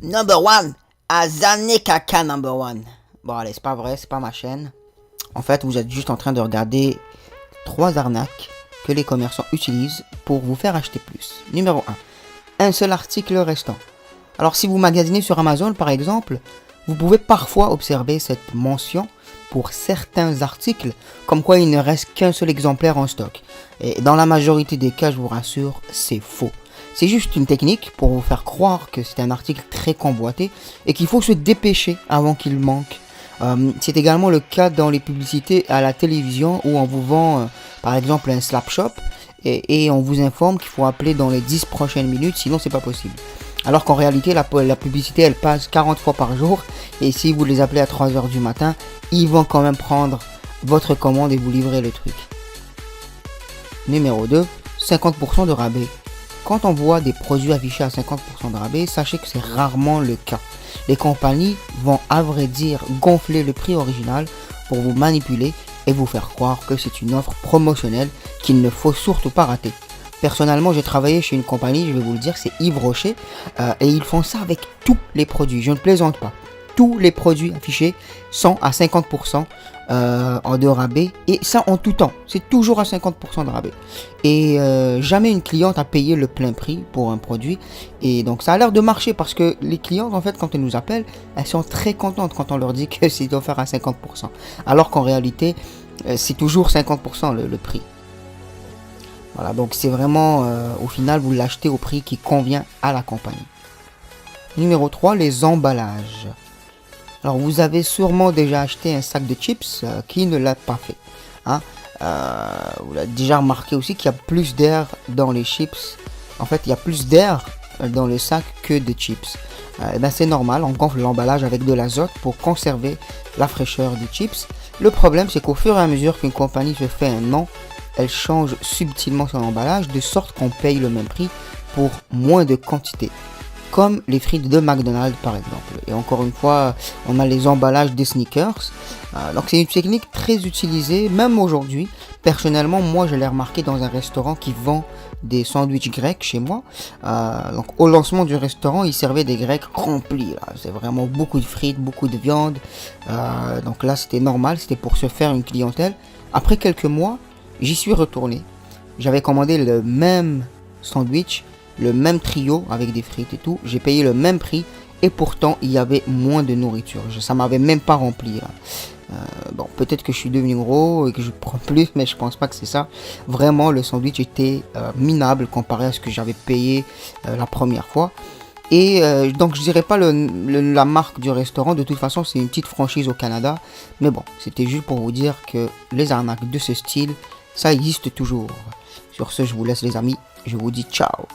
Number one, Azane Kaka number one. Bon allez, c'est pas vrai, c'est pas ma chaîne. En fait, vous êtes juste en train de regarder 3 arnaques que les commerçants utilisent pour vous faire acheter plus. Numéro un seul article restant. Alors si vous magasinez sur Amazon par exemple, vous pouvez parfois observer cette mention pour certains articles, comme quoi il ne reste qu'un seul exemplaire en stock. Et dans la majorité des cas, je vous rassure, c'est faux. C'est juste une technique pour vous faire croire que c'est un article très convoité et qu'il faut se dépêcher avant qu'il manque. C'est également le cas dans les publicités à la télévision où on vous vend par exemple un slap shop et on vous informe qu'il faut appeler dans les 10 prochaines minutes, sinon c'est pas possible. Alors qu'en réalité la publicité elle passe 40 fois par jour et si vous les appelez à 3h du matin, ils vont quand même prendre votre commande et vous livrer le truc. Numéro 2, 50% de rabais. Quand on voit des produits affichés à 50% de rabais, sachez que c'est rarement le cas. Les compagnies vont à vrai dire gonfler le prix original pour vous manipuler et vous faire croire que c'est une offre promotionnelle qu'il ne faut surtout pas rater. Personnellement, j'ai travaillé chez une compagnie, je vais vous le dire, c'est Yves Rocher, et ils font ça avec tous les produits, je ne plaisante pas. Tous les produits affichés sont à 50% en de rabais, et ça en tout temps, c'est toujours à 50% de rabais. Et jamais une cliente a payé le plein prix pour un produit, et donc ça a l'air de marcher parce que les clientes, en fait, quand elles nous appellent, elles sont très contentes quand on leur dit que c'est offert à 50%, alors qu'en réalité, c'est toujours 50% le prix. Voilà, donc c'est vraiment, au final, vous l'achetez au prix qui convient à la compagnie. Numéro 3, les emballages. Alors, vous avez sûrement déjà acheté un sac de chips qui ne l'a pas fait. Hein? Vous l'avez déjà remarqué aussi qu'il y a plus d'air dans les chips. En fait, il y a plus d'air dans le sac que de chips. Ben c'est normal, on gonfle l'emballage avec de l'azote pour conserver la fraîcheur des chips. Le problème, c'est qu'au fur et à mesure qu'une compagnie se fait un nom, elle change subtilement son emballage de sorte qu'on paye le même prix pour moins de quantité. Comme les frites de McDonald's par exemple. Et encore une fois, on a les emballages des sneakers. Donc c'est une technique très utilisée, même aujourd'hui. Personnellement, moi je l'ai remarqué dans un restaurant qui vend des sandwichs grecs chez moi. Donc au lancement du restaurant, ils servaient des grecs remplis. C'est vraiment beaucoup de frites, beaucoup de viande. Donc là c'était normal, c'était pour se faire une clientèle. Après quelques mois, j'y suis retourné. J'avais commandé le même sandwich, le même trio avec des frites et tout. J'ai payé le même prix et pourtant il y avait moins de nourriture. Ça m'avait même pas rempli. Bon, peut-être que je suis devenu gros et que je prends plus, mais je pense pas que c'est ça. Vraiment, le sandwich était minable comparé à ce que j'avais payé la première fois. Et donc je dirais pas la marque du restaurant, de toute façon c'est une petite franchise au Canada. Mais bon, c'était juste pour vous dire que les arnaques de ce style, ça existe toujours. Sur ce, je vous laisse les amis, je vous dis ciao.